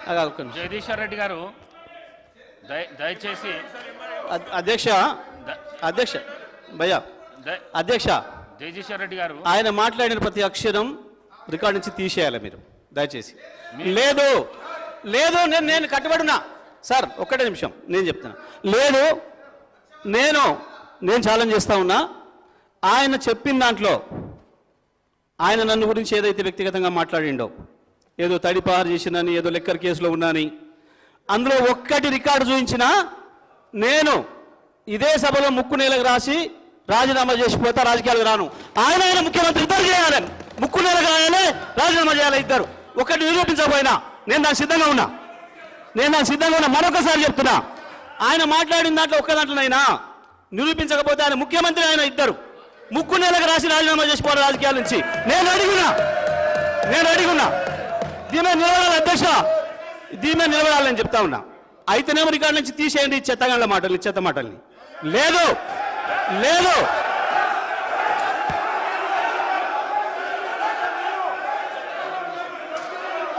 జగదీశ్వర్ రెడ్డి గారు దయచేసి అధ్యక్ష అధ్యక్ష భయ్యా అధ్యక్ష జగదీశ్వర్ రెడ్డి గారు ఆయన మాట్లాడిన ప్రతి అక్షరం రికార్డ్ నుంచి తీసేయాలి మీరు దయచేసి. లేదు లేదు నేను కట్టుబడున్నా సార్, ఒక్కటే నిమిషం నేను చెప్తున్నా. లేదు నేను ఛాలెంజ్ చేస్తా ఉన్నా. ఆయన చెప్పిన దాంట్లో ఆయన నన్ను గురించి ఏదైతే వ్యక్తిగతంగా మాట్లాడిండో, ఏదో తడిపారు చేసినని, ఏదో లెక్కర్ కేసులో ఉన్నాని, అందులో ఒక్కటి రికార్డు చూపించినా నేను ఇదే సభలో ముక్కు నేలకు రాసి రాజీనామా చేసిపోతా, రాజకీయాలకు రాను. ఆయన ముఖ్యమంత్రి ఇద్దరు చేయాలని, ముక్కు నేలకు రాయాలి, రాజీనామా చేయాలి ఇద్దరు. ఒకటి నిరూపించకపోయినా నేను దానికి సిద్ధంగా ఉన్నా. మరొకసారి చెప్తున్నా, ఆయన మాట్లాడిన దాంట్లో ఒక్క దాంట్లోనైనా నిరూపించకపోతే ఆయన ముఖ్యమంత్రి, ఆయన ఇద్దరు ముక్కు నేలకు రాసి రాజీనామా చేసిపోవాలి రాజకీయాల నుంచి. నేను అడిగున్నా దీని మీద నిలబడాలి అధ్యక్ష, దీని మీద నిలబడాలని చెప్తా ఉన్నా. అయితేనేమో రికార్డు నుంచి తీసేయండి చెత్త మాటల్ని. లేదు